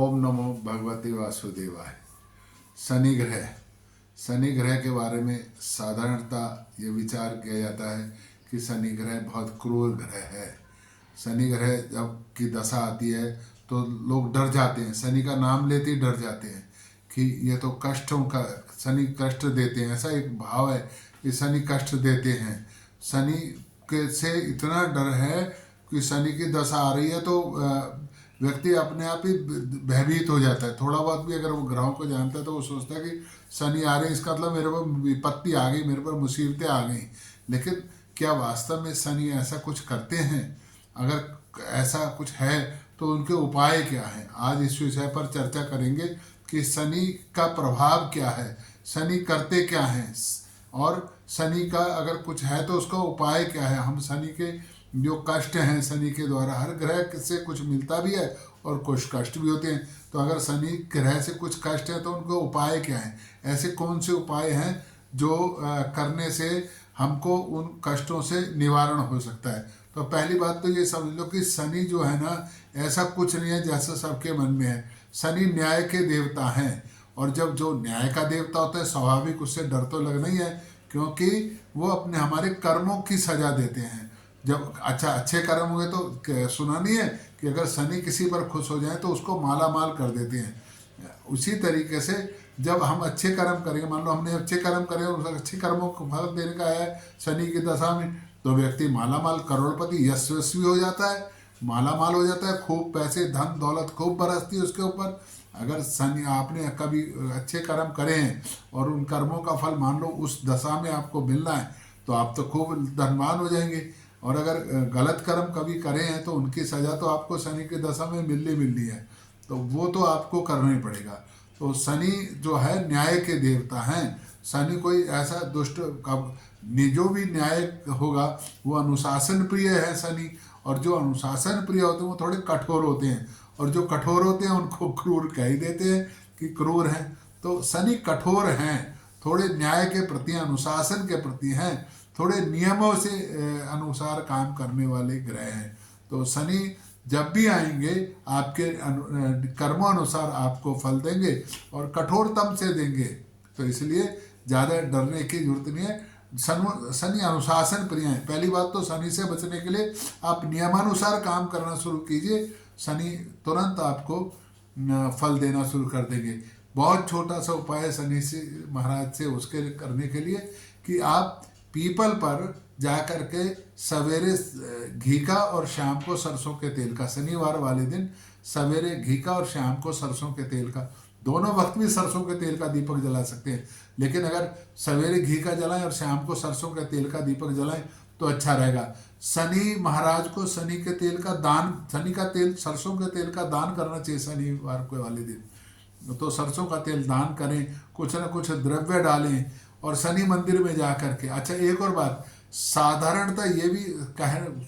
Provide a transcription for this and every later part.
ओम नमो भगवते वासुदेवाय। शनि ग्रह के बारे में साधारणता ये विचार किया जाता है कि शनि ग्रह बहुत क्रूर ग्रह है। शनि ग्रह जब की दशा आती है तो लोग डर जाते हैं, शनि का नाम लेते ही डर जाते हैं कि ये तो कष्टों का, शनि कष्ट देते हैं, ऐसा एक भाव है कि शनि कष्ट देते हैं। शनि के से इतना डर है कि शनि की दशा आ रही है तो व्यक्ति अपने आप ही भयभीत हो जाता है। थोड़ा बहुत भी अगर वो ग्रहों को जानता है तो वो सोचता है कि शनि आ रहे हैं, इसका मतलब मेरे पर विपत्ति आ गई, मेरे पर मुसीबतें आ गई। लेकिन क्या वास्तव में शनि ऐसा कुछ करते हैं? अगर ऐसा कुछ है तो उनके उपाय क्या हैं? आज इस विषय पर चर्चा करेंगे कि शनि का प्रभाव क्या है, शनि करते क्या हैं, और शनि का अगर कुछ है तो उसका उपाय क्या है। हम शनि के जो कष्ट हैं, शनि के द्वारा हर ग्रह से कुछ मिलता भी है और कुछ कष्ट भी होते हैं, तो अगर शनि ग्रह से कुछ कष्ट है तो उनका उपाय क्या है, ऐसे कौन से उपाय हैं जो करने से हमको उन कष्टों से निवारण हो सकता है। तो पहली बात तो ये समझ लो कि शनि जो है ना, ऐसा कुछ नहीं है जैसा सबके मन में है। शनि न्याय के देवता हैं, और जब जो न्याय का देवता होता है स्वाभाविक उससे डर तो लगना ही है, क्योंकि वो अपने हमारे कर्मों की सजा देते हैं। जब अच्छे कर्म हुए तो सुना नहीं है कि अगर शनि किसी पर खुश हो जाए तो उसको माला माल कर देते हैं। उसी तरीके से जब हम अच्छे कर्म करेंगे, मान लो हमने अच्छे कर्म करे और उस अच्छे कर्मों को फल देने का है शनि की दशा में, तो व्यक्ति माला माल, करोड़पति, यशस्वी हो जाता है, माला माल हो जाता है, खूब पैसे धन दौलत खूब बरसती है उसके ऊपर। अगर शनि आपने कभी अच्छे कर्म करे हैं और उन कर्मों का फल मान लो उस दशा में आपको मिलना है तो आप तो खूब धनवान हो जाएंगे। और अगर गलत कर्म कभी करे हैं तो उनकी सज़ा तो आपको शनि की दशा में मिलनी है, तो वो तो आपको करना ही पड़ेगा। तो शनि जो है न्याय के देवता हैं। शनि कोई ऐसा दुष्ट जो भी न्याय होगा वो अनुशासन प्रिय है शनि, और जो अनुशासन प्रिय होते हैं वो थोड़े कठोर होते हैं, और जो कठोर होते हैं उनको क्रूर कह ही देते हैं कि क्रूर हैं। तो शनि कठोर हैं, थोड़े न्याय के प्रति, अनुशासन के प्रति हैं, थोड़े नियमों से अनुसार काम करने वाले ग्रह हैं। तो शनि जब भी आएंगे आपके कर्मों अनुसार आपको फल देंगे और कठोरतम से देंगे, तो इसलिए ज़्यादा डरने की जरूरत नहीं है। शनि अनुशासन प्रिय है। पहली बात तो शनि से बचने के लिए आप नियमानुसार काम करना शुरू कीजिए, शनि तुरंत आपको फल देना शुरू कर देंगे। बहुत छोटा सा उपाय है शनि से महाराज से उसके करने के लिए कि आप पीपल पर जा कर के सवेरे घी का और शाम को सरसों के तेल का, शनिवार वाले दिन सवेरे घी का और शाम को सरसों के तेल का, दोनों वक्त भी सरसों के तेल का दीपक जला सकते हैं, लेकिन अगर सवेरे घी का जलाएं और शाम को सरसों के तेल का दीपक जलाएं तो अच्छा रहेगा। शनि महाराज को शनि के तेल का दान, शनि का तेल, सरसों के तेल का दान करना चाहिए शनिवार को वाले दिन। तो सरसों का तेल दान करें, कुछ ना कुछ द्रव्य डालें और शनि मंदिर में जा करके। अच्छा, एक और बात, साधारणतः ये भी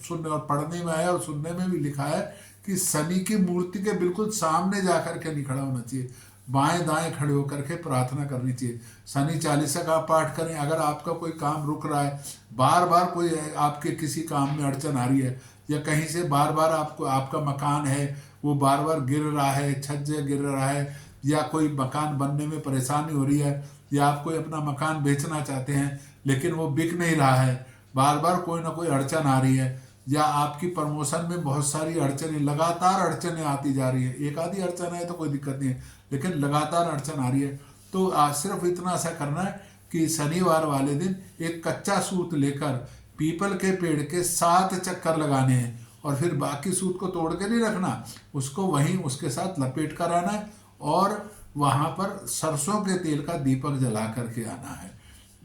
सुनने और पढ़ने में आया और सुनने में भी लिखा है कि शनि की मूर्ति के बिल्कुल सामने जा करके नहीं खड़ा होना चाहिए, बाएं दाएं खड़े होकर के प्रार्थना करनी चाहिए। शनि चालीसा का पाठ करें। अगर आपका कोई काम रुक रहा है, बार बार कोई आपके किसी काम में अड़चन आ रही है, या कहीं से बार बार आपको, आपका मकान है वो बार बार गिर रहा है, छज्जे गिर रहा है, या कोई मकान बनने में परेशानी हो रही है, या आप कोई अपना मकान बेचना चाहते हैं लेकिन वो बिक नहीं रहा है, बार बार कोई ना कोई अड़चन आ रही है, या आपकी प्रमोशन में बहुत सारी अड़चनें, लगातार अड़चनें आती जा रही है, एक आधी अड़चन है तो कोई दिक्कत नहीं है, लेकिन लगातार अड़चन आ रही है, तो सिर्फ इतना सा करना है कि शनिवार वाले दिन एक कच्चा सूत लेकर पीपल के पेड़ के 7 चक्कर लगाने हैं, और फिर बाकी सूत को तोड़ के नहीं रखना, उसको वहीं उसके साथ लपेट कर आना है, और वहाँ पर सरसों के तेल का दीपक जला करके आना है।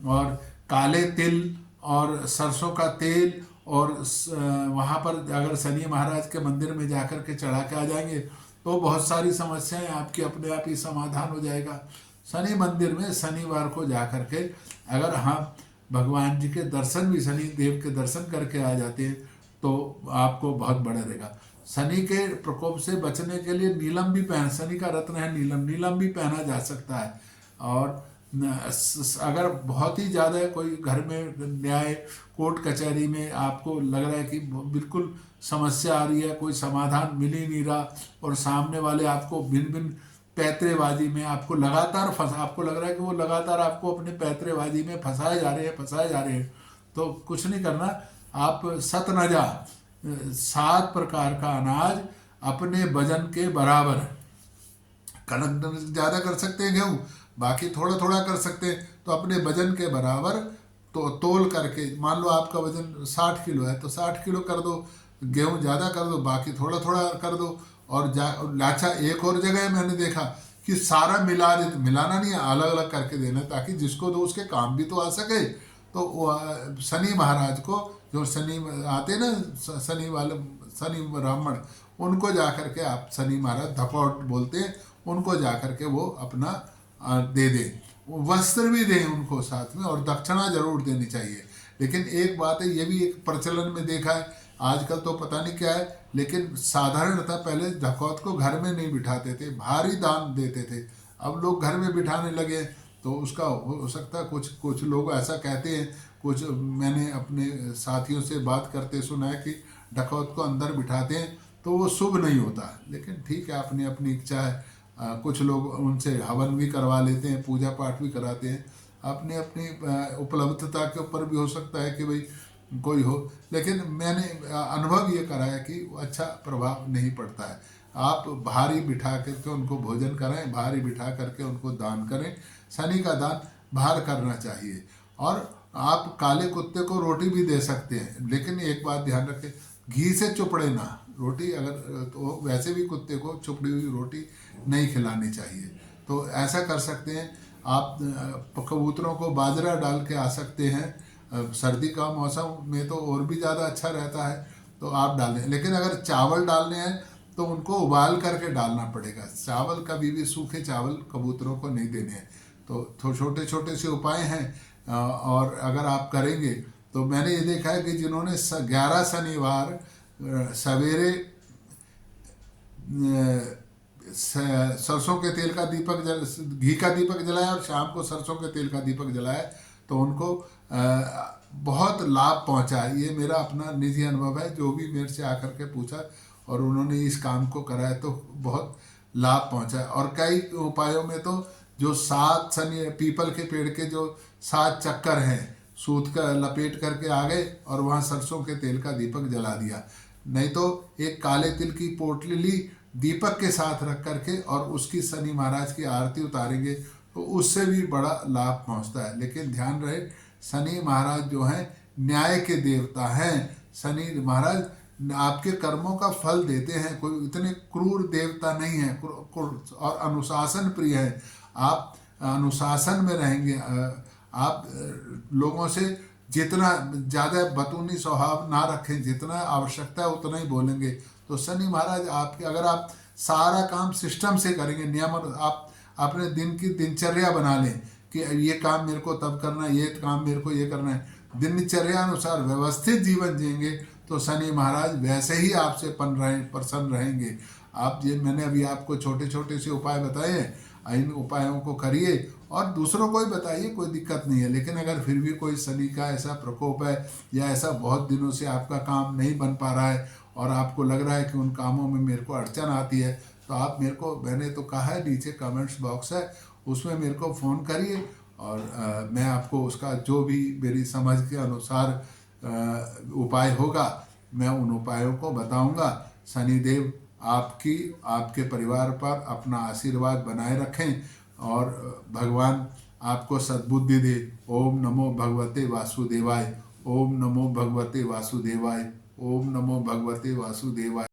और काले तिल और सरसों का तेल और वहाँ पर अगर शनि महाराज के मंदिर में जाकर के चढ़ा के आ जाएंगे तो बहुत सारी समस्याएं आपकी अपने आप ही समाधान हो जाएगा। शनि मंदिर में शनिवार को जा कर के अगर हम भगवान जी के दर्शन भी, शनि देव के दर्शन करके आ जाते हैं तो आपको बहुत बड़ा रहेगा। शनि के प्रकोप से बचने के लिए नीलम भी पहन, शनि का रत्न है नीलम, नीलम भी पहना जा सकता है। और अगर बहुत ही ज़्यादा कोई घर में न्याय कोर्ट कचहरी में आपको लग रहा है कि बिल्कुल समस्या आ रही है, कोई समाधान मिल ही नहीं रहा, और सामने वाले आपको भिन्न भिन्न पैतरेबाजी में आपको लगातार फंसा, आपको लग रहा है कि वो लगातार आपको अपने पैतरेबाजी में फंसाए जा रहे हैं, फंसाए जा रहे हैं, तो कुछ नहीं करना। आप सतनजा 7 प्रकार का अनाज अपने वजन के बराबर, कणक ज़्यादा कर सकते हैं गेहूँ, बाकी थोड़ा थोड़ा कर सकते हैं, तो अपने वजन के बराबर तो तोल करके, मान लो आपका वजन 60 किलो है तो 60 किलो कर दो, गेहूँ ज़्यादा कर दो, बाकी थोड़ा थोड़ा कर दो। और अच्छा, एक और जगह मैंने देखा कि सारा मिला दे, मिलाना नहीं है, अलग अलग करके देना, ताकि जिसको दो उसके काम भी तो आ सके। तो शनि महाराज को, जो शनि आते ना, शनि वाले शनि ब्राह्मण, उनको जा करके आप, शनि महाराज धपौट बोलते हैं, उनको जा करके वो अपना दे दें, वस्त्र भी दें उनको साथ में, और दक्षिणा जरूर देनी चाहिए। लेकिन एक बात है, ये भी एक प्रचलन में देखा है, आजकल तो पता नहीं क्या है, लेकिन साधारणतः पहले धकौत को घर में नहीं बिठाते थे, भारी दान देते थे। अब लोग घर में बिठाने लगे, तो उसका हो सकता है कुछ कुछ लोग ऐसा कहते हैं, कुछ मैंने अपने साथियों से बात करते सुना है कि डकौत को अंदर बिठाते हैं तो वो शुभ नहीं होता। लेकिन ठीक है, अपनी अपनी इच्छा है। कुछ लोग उनसे हवन भी करवा लेते हैं, पूजा पाठ भी कराते हैं, अपनी अपनी उपलब्धता के ऊपर भी हो सकता है कि भाई कोई हो। लेकिन मैंने अनुभव ये करा है कि अच्छा प्रभाव नहीं पड़ता है। आप भारी बिठा करके उनको भोजन कराएं, भारी बिठा करके उनको दान करें। शनि का दान बाहर करना चाहिए। और आप काले कुत्ते को रोटी भी दे सकते हैं, लेकिन एक बात ध्यान रखें, घी से चुपड़े ना रोटी, अगर तो वैसे भी कुत्ते को चुपड़ी हुई रोटी नहीं खिलानी चाहिए। तो ऐसा कर सकते हैं आप। कबूतरों को बाजरा डाल के आ सकते हैं, सर्दी का मौसम में तो और भी ज़्यादा अच्छा रहता है, तो आप डालें। लेकिन अगर चावल डालने हैं तो उनको उबाल करके डालना पड़ेगा। चावल कभी भी, सूखे चावल कबूतरों को नहीं देने हैं। तो छोटे छोटे से उपाय हैं, और अगर आप करेंगे तो मैंने ये देखा है कि जिन्होंने 11 शनिवार सवेरे सरसों के तेल का दीपक घी का दीपक जलाया और शाम को सरसों के तेल का दीपक जलाया, तो उनको बहुत लाभ पहुंचा है। ये मेरा अपना निजी अनुभव है, जो भी मेरे से आकर के पूछा और उन्होंने इस काम को कराया तो बहुत लाभ पहुंचा है। और कई उपायों में तो जो 7 शनि पीपल के पेड़ के जो 7 चक्कर हैं, सूत का लपेट करके आ गए और वहाँ सरसों के तेल का दीपक जला दिया। नहीं तो एक काले तिल की पोटली ली, दीपक के साथ रख करके और उसकी शनि महाराज की आरती उतारेंगे तो उससे भी बड़ा लाभ पहुंचता है। लेकिन ध्यान रहे, शनि महाराज जो हैं न्याय के देवता हैं। शनि महाराज आपके कर्मों का फल देते हैं, कोई इतने क्रूर देवता नहीं है, और अनुशासन प्रिय है। आप अनुशासन में रहेंगे, आप लोगों से जितना ज़्यादा बतूनी स्वभाव ना रखें, जितना आवश्यकता है उतना ही बोलेंगे। तो शनि महाराज आपके, अगर आप सारा काम सिस्टम से करेंगे, नियम, आप अपने दिन की दिनचर्या बना लें कि ये काम मेरे को तब करना है, ये काम मेरे को ये करना है, दिनचर्या अनुसार व्यवस्थित जीवन जिएंगे तो शनि महाराज वैसे ही आपसे प्रसन्न रहेंगे। आप, ये मैंने अभी आपको छोटे छोटे से उपाय बताए हैं, इन उपायों को करिए और दूसरों को ही बताइए, कोई दिक्कत नहीं है। लेकिन अगर फिर भी कोई शनि का ऐसा प्रकोप है या ऐसा बहुत दिनों से आपका काम नहीं बन पा रहा है और आपको लग रहा है कि उन कामों में मेरे को अड़चन आती है, तो आप मेरे को, मैंने तो कहा है नीचे कमेंट्स बॉक्स है, उसमें मेरे को फ़ोन करिए और मैं आपको उसका जो भी मेरी समझ के अनुसार उपाय होगा मैं उन उपायों को बताऊंगा। शनिदेव आपकी, आपके परिवार पर अपना आशीर्वाद बनाए रखें और भगवान आपको सद्बुद्धि दे। ओम नमो भगवते वासुदेवाय। ओम नमो भगवते वासुदेवाय। ओम नमो भगवते वासुदेवाय।